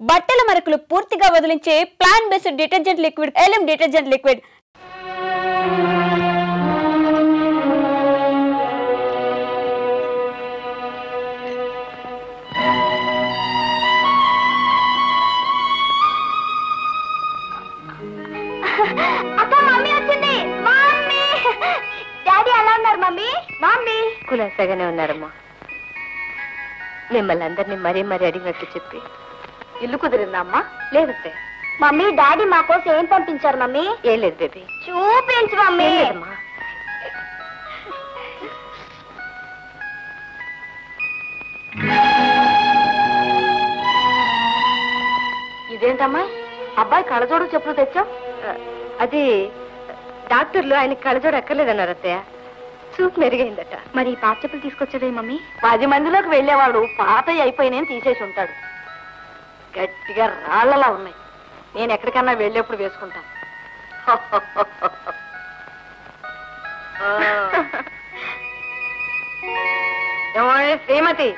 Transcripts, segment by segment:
బట్టల మరకలు పూర్తిగా వదిలించే plant based detergent liquid Elim detergent liquid. కులాసాగానే ఉన్నారమ్మా. మిమ్మల్ని అందరినీ మరీ మరీ అడిగినట్టు చెప్పి ఇల్లు కుదిరిందా అమ్మా? లేదంటే మమ్మీ డాడీ మా కోసం ఏం పంపించారు మమ్మీ? ఏం లేదు బేబీ. చూపించు మమ్మీ. ఇదేంటమ్మా అబ్బాయి కళ్ళజోడు చెప్పులు తెచ్చావు? అది డాక్టర్లు ఆయన కళ్ళజోడు ఎక్కర్లేదన్నారు అత్తయ్య. చూపు మెరుగైందట. మరి పాత చెప్పులు తీసుకొచ్చదే మమ్మీ? 10 మందిలోకి వెళ్ళేవాడు పాత అయిపోయిన తీసేసి ఉంటాడు. గట్టిగా రాళ్లలా ఉన్నాయి. నేను ఎక్కడికన్నా వెళ్ళేప్పుడు వేసుకుంటాను. శ్రీమతి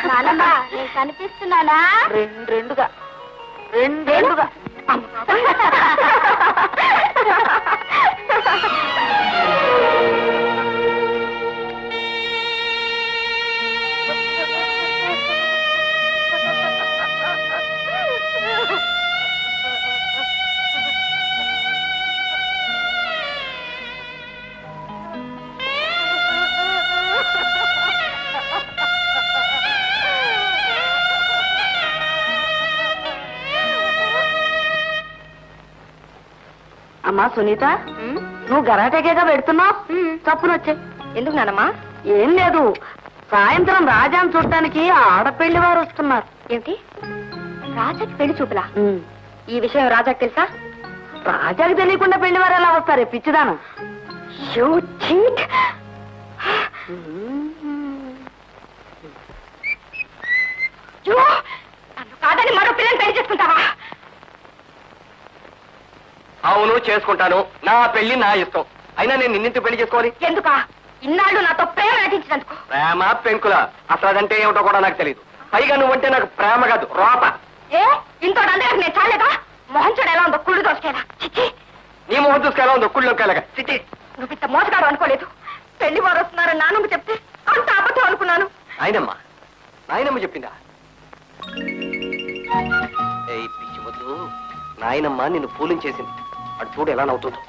నానమ్మా నేను కనిపిస్తున్నానా? రెండుగా అమ్మా సునీత, నువ్వు గరాటేగా పెడుతున్నావు. తప్పునొచ్చాయి. ఎందుకు నానమ్మా? ఏం లేదు, సాయంత్రం రాజాను చూడటానికి ఆడపెళ్లి వారు వస్తున్నారు. ఏమిటి రాజాకి పెళ్లి చూపులా? ఈ విషయం రాజాకి తెలుసా? రాజాకి తెలియకుండా పెళ్లి వారు ఎలా వస్తారే పిచ్చిదాను? కాదని మరో పిల్లని పెళ్లి చేసుకుంటావా? అవును చేసుకుంటాను. నా పెళ్లి నా ఇష్టం. అయినా నేను నిన్నింటి పెళ్లి చేసుకోవాలి ఎందుకా? ఇన్నాళ్ళు నాతో ప్రేమ నటించినందుకు. ప్రేమ పెంకుల అసలు అదంటే ఏమిటో కూడా నాకు తెలియదు. పైగా నువ్వంటే నాకు ప్రేమ కాదు, రోప. ఏ ఇంతో అందరికి నేను చాలేదా? మొహం చూడ ఎలా ఉందో కుళ్ళు దోసుకేలా. చిచ్చి, నీ మొహం చూసుకు ఎలా ఉందో కుళ్ళొక్కేలాగా. చిచ్చి, నువ్వు ఇంత మోసగాడు అనుకోలేదు. పెళ్లి వారు వస్తున్నారని నాన్నమ్మ చెప్తే అంత అబద్ధం అనుకున్నాను. నాయనమ్మ చెప్పిందా? ఏయ్ పిచ్చి వద్దు, నాయనమ్మ నిన్ను పూలించేసింది. అటు చూడు ఎలా నవ్వుతుందో.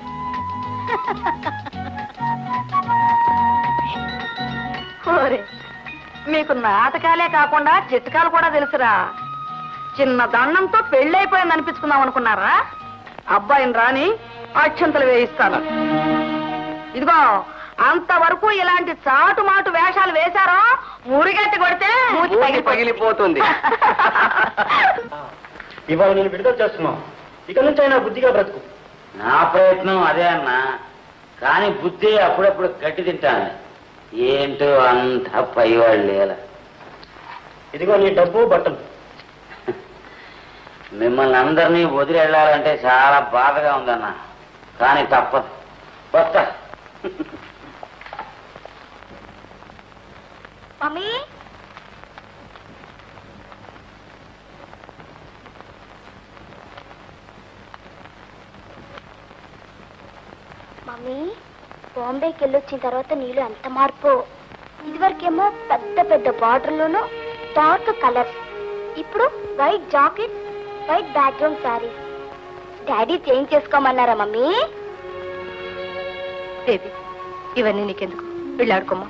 మీకు నాటకాలే కాకుండా చిట్కాలు కూడా తెలుసురా. చిన్న దండంతో పెళ్ళైపోయింది అనిపించుకుందాం అనుకున్నారా? అబ్బాయిని రాని అక్షంతలు వేయిస్తాను. ఇదిగో అంతవరకు ఇలాంటి చాటు మాటు వేషాలు వేశారో మురిగట్టి కొడితే పగిలిపోతుంది. ఇవాళ నేను విడుదల చేస్తున్నావు. ఇక నుంచి అయినా బుద్ధిగా బ్రతుకు. నా ప్రయత్నం అదే అన్నా, కానీ బుద్ధి అప్పుడప్పుడు గట్టి తింటాను. ఏంటో అంత పైవాళ్ళు లేల. ఇదిగో నీ డబ్బు బట్టలు. మిమ్మల్ని అందరినీ వదిలి వెళ్ళాలంటే చాలా బాధగా ఉందన్నా, కానీ తప్పదు. వస్తా. మమ్మీ మమ్మీ బాంబేకి వెళ్ళొచ్చిన తర్వాత నీళ్ళు ఎంత మార్పు. ఇదివరకేమో పెద్ద పెద్ద బార్డర్లోనూ డార్క్ కలర్స్, ఇప్పుడు white jacket, white background sari. Daddy change చేసుకోమన్నారా మమ్మీ? బేబీ ఇవన్నీ నీకెందుకు, వెళ్ళాడుకోమ్మా.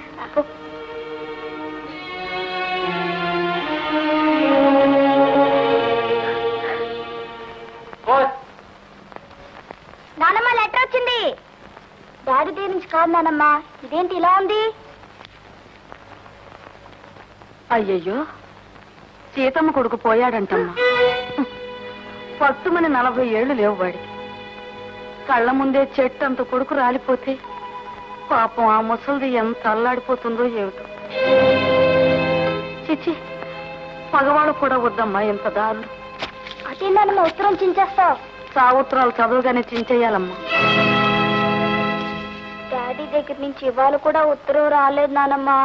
నానమ్మ లెటర్ వచ్చింది. డాడీ దగ్గర నుంచి కాదు నానమ్మ. ఇదేంటి ఇలా ఉంది? అయ్యయ్యో, సీతమ్మ కొడుకు పోయాడంటమ్మా. పట్టుమని 40 ఏళ్లు లేవు వాడికి. కళ్ళ ముందే చెట్టంత కొడుకు రాలిపోతే పాపం ఆ ముసలిది ఎంత అల్లాడిపోతుందో ఏమిటో. చిచి, పగవాడు కూడా వద్దమ్మా ఇంత దారులు. అదేందమ్మా ఉత్తరం చించేస్తావు? సావుత్రాలు చదువుగానే చించేయాలమ్మా. డాడీ దగ్గర నుంచి ఇవాళ కూడా ఉత్తరం రాలేదు నానమ్మా.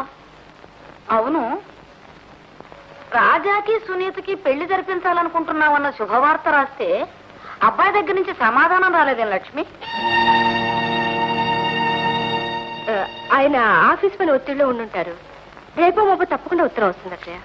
అవును, రాజాకి సునీతకి పెళ్లి జరిపించాలనుకుంటున్నావన్న శుభవార్త రాస్తే అబ్బాయి దగ్గర నుంచి సమాధానం రాలేదేం లక్ష్మి? ఆయన ఆఫీస్ పని ఒత్తిడిలో ఉండుంటారు. రేపో మాపో తప్పకుండా ఉత్తరం వస్తుంది అక్కయ్య.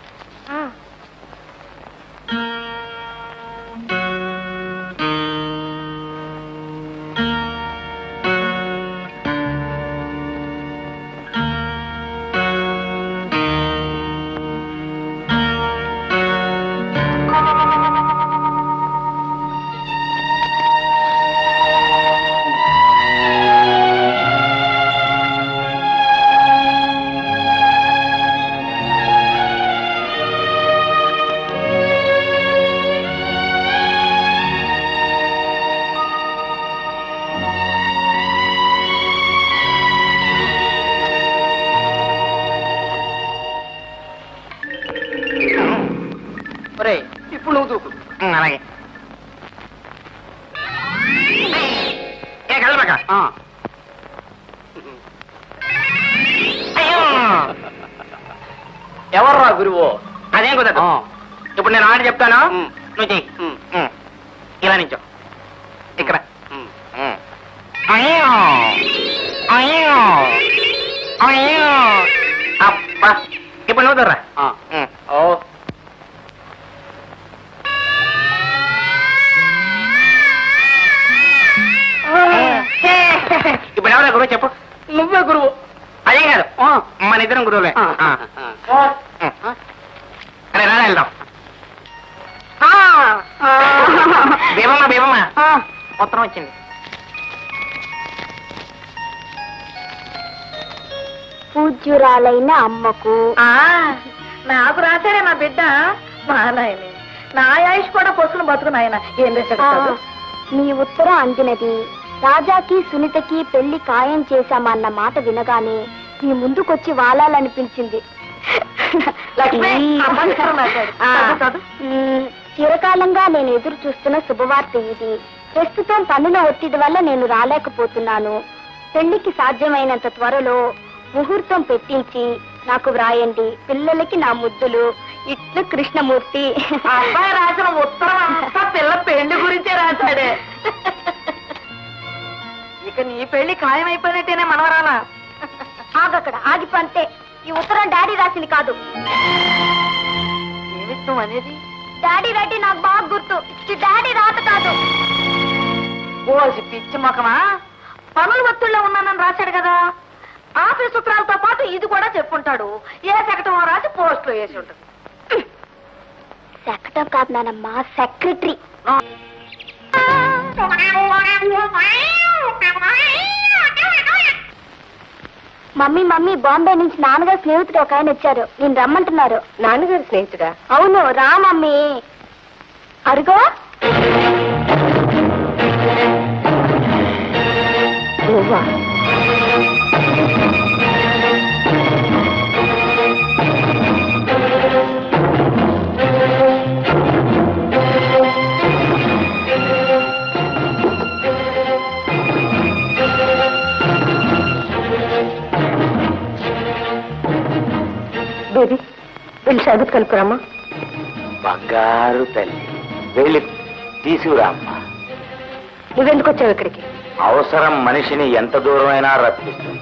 ఇప్పుడు నువ్వు దూకు. అలాగే కలపక. ఎవర్రా గురువు? అదేం కుదరదు. ఇప్పుడు నేను ఆడ చెప్తాను, నువ్వు చెయ్యి. ఇలా నించో. ఇక్కడ అబ్బా, ఇప్పుడు నువ్వు దొర్రా. ఇప్పుడు ఎవరా గురువు చెప్పు? నువ్వే గురువు. అదే కాదు, మన ఇద్దరం గురువులే. అరే రా వెళ్దాం. బేబమ్మ బేబమ్మ ఉత్తరం వచ్చింది. పూజ్యురాలైన అమ్మకు. నాకు రాశాడే నా బిడ్డ. మా నాయని నా ఆయుష్ కూడా పొసుకుని బతుకు నాయన. ఏం రాశాడు? మీ ఉత్తరం అందినది. రాజాకి సునీతకి పెళ్లి ఖాయం చేశామన్న మాట వినగానే మీ ముందుకొచ్చి వాలాలనిపించింది. లక్ష్మి చిరకాలంగా నేను ఎదురు చూస్తున్న శుభవార్త ఇది. ప్రస్తుతం పనుల ఒత్తిడి వల్ల నేను రాలేకపోతున్నాను. పెళ్లికి సాధ్యమైనంత త్వరలో ముహూర్తం పెట్టించి నాకు వ్రాయండి. పిల్లలకి నా ముద్దులు. ఇట్లు కృష్ణమూర్తి. అబ్బాయి రాసిన ఉత్తరం అంతా పిల్ల పెళ్లి గురించే రాశాడే. ఇక నీ పెళ్లి ఖాయమైపోయినట్టేనే మనవరాలా? ఆగక్కడ ఆగిపోతే. ఈ ఉత్తరం డాడీ రాసింది కాదు. ఏమిష్టం అనేది? డాడీ రెడ్డి నాకు బాగా గుర్తు. డాడీ రాత కాదు. ఓసి పిచ్చి మొఖమా, పనుల ఒత్తిడిలో ఉన్నానని రాశాడు కదా. ఆఫీస్ సూత్రాలతో పాటు ఇది కూడా చెప్పుంటాడు. ఏ శకటం రాసి పోస్ట్ లో వేసి ఉంటుంది. శకటం కాదు నానమ్మా, సెక్రటరీ. మమ్మీ మమ్మీ, బాంబే నుంచి నాన్నగారు స్నేహితుడు ఒక ఆయన వచ్చారు. నేను రమ్మంటున్నారు. నాన్నగారు స్నేహితుడా? అవును, రా మమ్మీ. అరుగో. నువ్వా? బేబీ, వెళ్ళి షాబత్ కలుపురామ్మా. బంగారు తల్లి, వెళ్ళి తీసుకురామ్మా. నువ్వెందుకు వచ్చావు ఇక్కడికి? అవసరం మనిషిని ఎంత దూరమైనా రప్పిస్తుంది.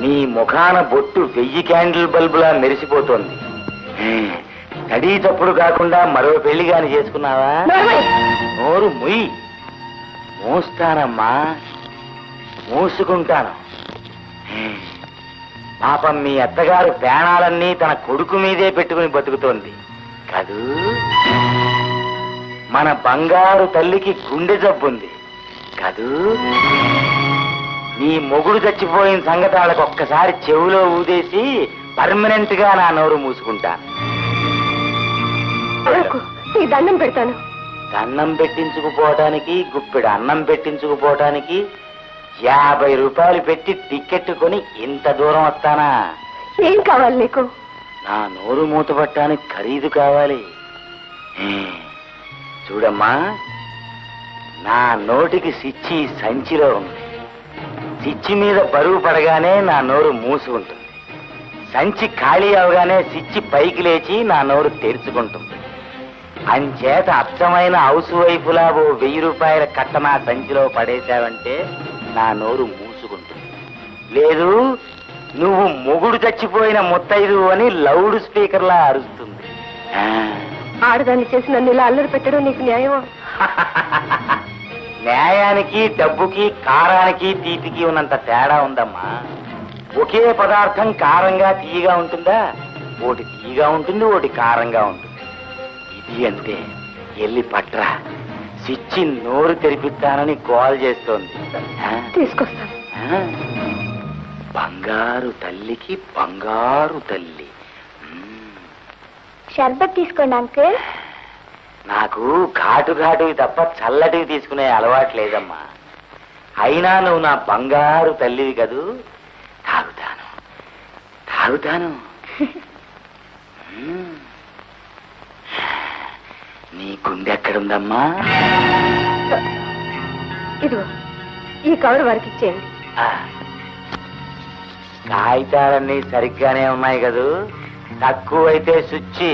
నీ ముఖాన బొట్టు 1000 క్యాండిల్ బల్బులా మెరిసిపోతోంది. స్టడీ తప్పుడు కాకుండా మరో పెళ్లి గాని చేసుకున్నావా? నోరు ముయ్యి. మూస్తానమ్మా, మూసుకుంటాను. పాపం మీ అత్తగారు ప్రాణాలన్నీ తన కొడుకు మీదే పెట్టుకుని బతుకుతోంది కదూ. మన బంగారు తల్లికి గుండె జబ్బుంది కదూ. నీ మొగుడు చచ్చిపోయిన సంగతి వాళ్ళకి ఒక్కసారి చెవులో ఊదేసి పర్మనెంట్ గా నా నోరు మూసుకుంటాను. దండం పెడతాను. దండం పెట్టించుకుపోవటానికి, గుప్పెడు అన్నం పెట్టించుకుపోవటానికి 50 రూపాయలు పెట్టి టికెట్ కొని ఇంత దూరం వస్తానా? ఏం కావాలి నీకు? నా నోరు మూతపట్టడానికి ఖరీదు కావాలి. చూడమ్మా, నా నోటికి సిచ్చి సంచిలో ఉంది. సిచ్చి మీద బరువు పడగానే నా నోరు మూసి ఉంటుంది. సంచి ఖాళీ అవగానే సిచ్చి పైకి లేచి నా నోరు తెరుచుకుంటుంది. అంచేత అచ్చమైన హౌస్ వైపులా ఓ 1000 రూపాయల కట్ట నా సంచిలో పడేశావంటే నా నోరు మూసుకుంటుంది. లేదు, నువ్వు మొగుడు చచ్చిపోయిన ముత్తైదు అని లౌడ్ స్పీకర్లా అరుస్తుంది. ఆడదాన్ని చేసి నన్ను ఇలా అల్లరి పెట్టడం నీకు న్యాయమా? న్యాయానికి, డబ్బుకి, కారానికి, తీపికి ఉన్నంత తేడా ఉందమ్మా. ఒకే పదార్థం కారంగా తీయగా ఉంటుందా? ఒకటి తీయగా ఉంటుంది, ఒకటి కారంగా ఉంటుంది. ఇది అంతే. ఎల్లి పట్రా, సిచ్చి నోరు తెరిపిస్తానని కాల్ చేస్తోంది. తీసుకొస్తాను. బంగారు తల్లికి బంగారు తల్లి. షర్బత్ తీసుకోండి అంకుల్. నాకు ఘాటు ఘాటువి తప్ప చల్లటివి తీసుకునే అలవాటు లేదమ్మా. అయినా నువ్వు నా బంగారు తల్లివి కదూ. తాగుతాను తాగుతాను. నీ గుండె ఎక్కడుందమ్మా? ఇదిగో ఈ కవర్ వారికి ఇచ్చేయండి. కాగితాలన్నీ సరిగ్గానే ఉన్నాయి కదూ. తక్కువైతే సుచ్చి.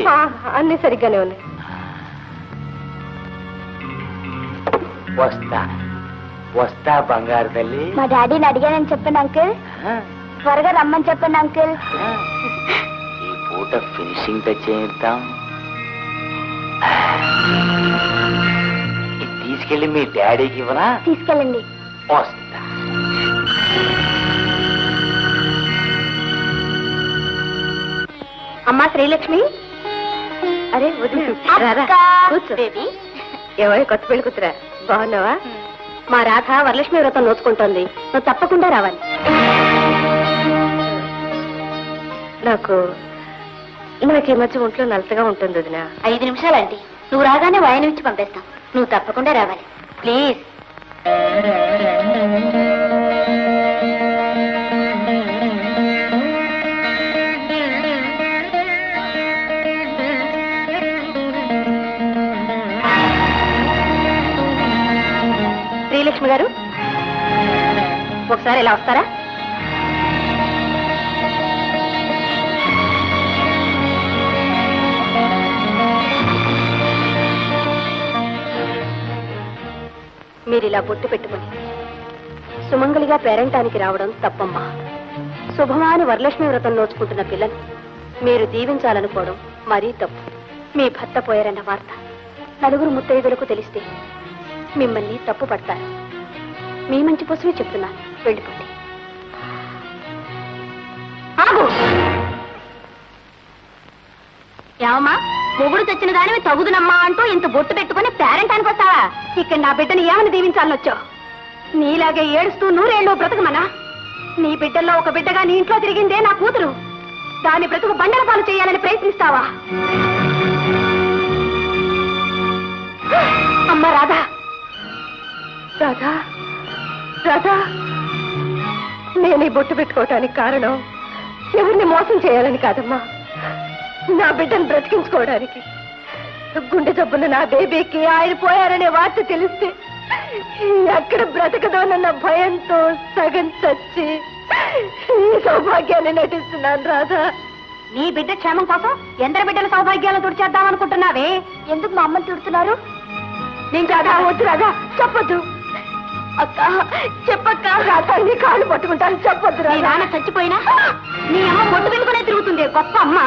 అన్ని సరిగ్గానే ఉన్నాయి. వస్తా వస్తా బంగారు తల్లి. మా డాడీని అడిగానని చెప్పండి అంకుల్. త్వరగా రమ్మని చెప్పండి అంకుల్. ఈ పూట ఫినిషింగ్ టచ్ చేద్దాం. ఇది తీసుకెళ్ళి మీ డాడీకి ఇవ్వనా? తీసుకెళ్ళండి. వస్తా. అమ్మా శ్రీలక్ష్మి. అరే వదిన కూర్చో. ఏమో కొత్త పెళ్లి కూతురా, బాగున్నావా? మా రాధ వరలక్ష్మి వ్రతం నోచుకుంటోంది, నువ్వు తప్పకుండా రావాలి. నాకు ఈ మధ్య ఒంట్లో నలతగా ఉంటుంది వదిన. 5 నిమిషాలండి, నువ్వు రాగానే వాయనం ఇచ్చి పంపిస్తాం. నువ్వు తప్పకుండా రావాలి ప్లీజ్. శ్రీలక్ష్మి గారు, ఒకసారి ఇలా వస్తారా? మీరు ఇలా బొట్టు పెట్టుకుని సుమంగళిగా పేరంటానికి రావడం తప్పమ్మా. శుభమాని వరలక్ష్మి వ్రతం నోచుకుంటున్న పిల్లని మీరు దీవించాలనుకోవడం మరీ తప్పు. మీ భర్త పోయారన్న వార్త నలుగురు ముత్తైదులకు తెలిస్తే మిమ్మల్ని తప్పు పడతారు. మీ మంచి కోసమే చెప్తున్నాను, వెళ్ళిపోండి. ఆగు! ఏమమ్మా, మొగుడు తెచ్చిన దానివి తగుదునమ్మా అంటూ ఇంత బొట్టు పెట్టుకుని పేరెంటానికి వస్తావా? ఇక్కడ నా బిడ్డని ఏమని దీవించాలనొచ్చావు? నీలాగే ఏడుస్తూ 100 ఏళ్ళు బ్రతకమనా? నీ బిడ్డల్లో ఒక బిడ్డగా నీ ఇంట్లో తిరిగిందే నా కూతురు. దాని బ్రతుకు బండల పాలు చేయాలని ప్రయత్నిస్తావా? అమ్మా రాధా, రాధా, రాధా, నేను ఈ బొట్టు పెట్టుకోవటానికి కారణం ఎవరిని మోసం చేయాలని కాదమ్మా, నా బిడ్డను బ్రతికించుకోవడానికి. గుండె జబ్బున నా బేబీకి ఆయన పోయారనే వార్త తెలిస్తే ఎక్కడ బ్రతకదోనన్న భయంతో సగం చచ్చి ఈ సౌభాగ్యాన్ని నటిస్తున్నాను రాధా. నీ బిడ్డ క్షేమం కోసం ఎందరి బిడ్డల సౌభాగ్యాలను తుడిచేద్దామనుకుంటున్నావే? ఎందుకు మా అమ్మని తిడుతున్నారు? నేను రాధా, వద్దు రాధా, చెప్పొద్దు. అక్క చెప్పక్క, రాధా నీ కాళ్ళు పట్టుకుంటాను, చెప్పొద్దు. నీ నాన్న చచ్చిపోయినా నీ అమ్మ బొట్టు పెట్టుకునే తిరుగుతుంది గొప్ప అమ్మ.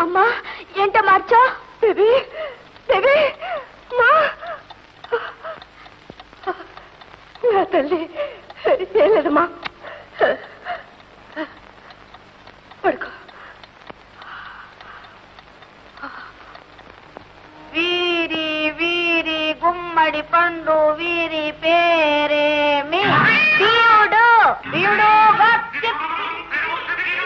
అమ్మా ఏంట మార్చా? బేబీ బేబీ నా తల్లి ఏం లేదమ్మా, పడుకో. వీరి వీరి గుమ్మడి పండు వీరి పేరేమి? వీరుడు వీరుడు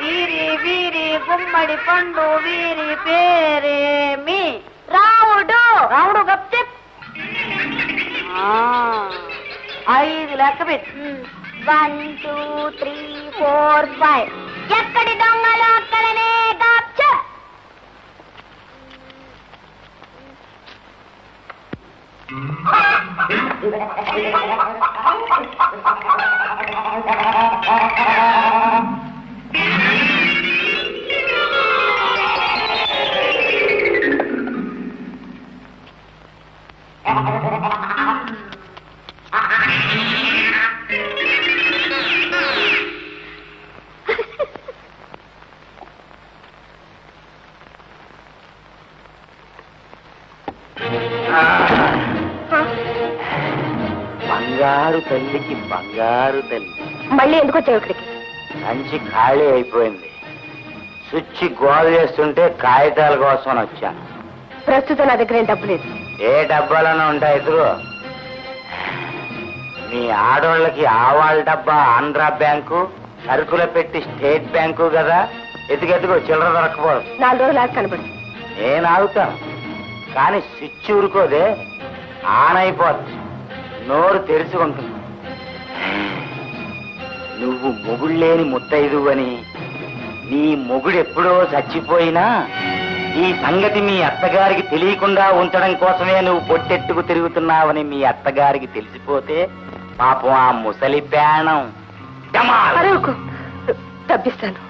వీరి వీరి గుమ్మడి పండు వీరి పేరేమి? రావుడు రావుడు గప్చిప్. 5 లెక్క పెట్టు. 1 2 3 4 5. ఎక్కడి దొంగలు అక్కడనే గప్చిప్. బంగారు తల్లికి బంగారు తల్లి. మళ్ళీ ఎందుకు వచ్చావు ఇక్కడికి? సంచి ఖాళీ అయిపోయింది. స్విచ్ గోల్ చేస్తుంటే కాగితాల కోసం వచ్చాను. ప్రస్తుతం నా దగ్గర ఏం డబ్బు లేదు. ఏ డబ్బాలోనే ఉంటాయి ఎదురు. మీ ఆడోళ్ళకి ఆవాళ్ళ డబ్బా ఆంధ్ర బ్యాంకు, సరుకుల పెట్టి స్టేట్ బ్యాంకు కదా. ఎదుగెదుగు చిల్లర దొరకపోదు. 4 రోజులు ఆగి కనబడు. నేను ఆగుతాను కానీ స్విచ్ ఊరుకోదే, ఆన్ అయిపోద్ది. నోరు తెరుచుకుంటుంది. నువ్వు మొగుళ్ళేని ముత్తైదు అని, నీ మొగుడు ఎప్పుడో చచ్చిపోయినా ఈ సంగతి మీ అత్తగారికి తెలియకుండా ఉంచడం కోసమే నువ్వు పొట్టెట్టుకు తిరుగుతున్నావని మీ అత్తగారికి తెలిసిపోతే పాపం ఆ ముసలి ప్రాణం అరవకు, తప్పిస్తాను.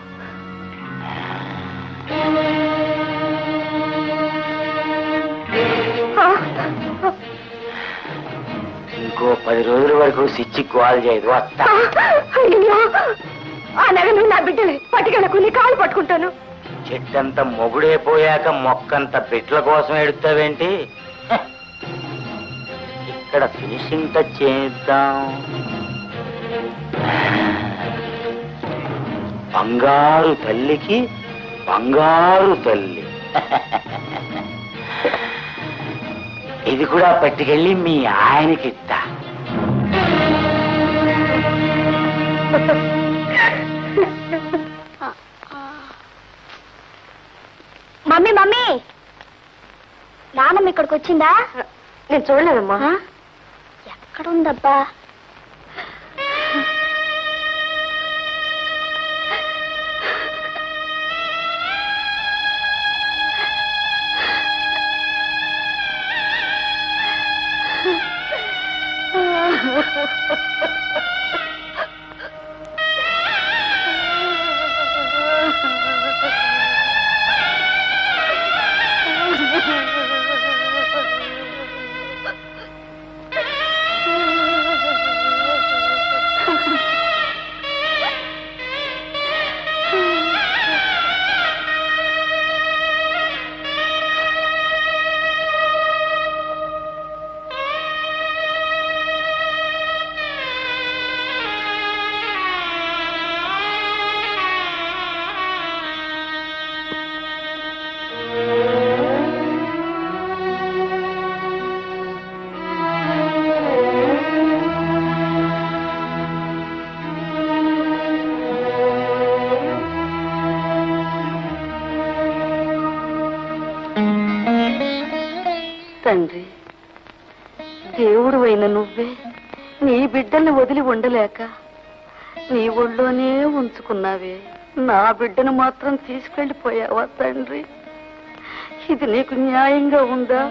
ఇంకో 10 రోజుల వరకు స్విచ్ కాల్ చేయదు. వస్తా. అయ్యో, ఆ నగలు నా బిడ్డలే. పట్టుకెళ్ళకు, నీ కాలు పట్టుకుంటాను. చెట్టంత మొగుడే పోయాక మొక్కంత బిడ్డల కోసం ఎడుతావేంటి? ఇక్కడ ఫినిషింగ్ టచ్ చేద్దాం. బంగారు తల్లికి బంగారు తల్లి. ఇది కూడా పట్టుకెళ్ళి మీ ఆయనకి ఇస్తా. మమ్మీ మమ్మీ, నాన్నమ్మ ఇక్కడికి వచ్చిందా? నేను చూడలేదమ్మా. ఎక్కడుందబ్బా? తండ్రి, దేవుడు అయిన నువ్వే నీ బిడ్డల్ని వదిలి ఉండలేక నీ ఒళ్ళోనే ఉంచుకున్నావే. నా బిడ్డను మాత్రం తీసుకెళ్లిపోయావా తండ్రి? ఇది నీకు న్యాయంగా ఉందా?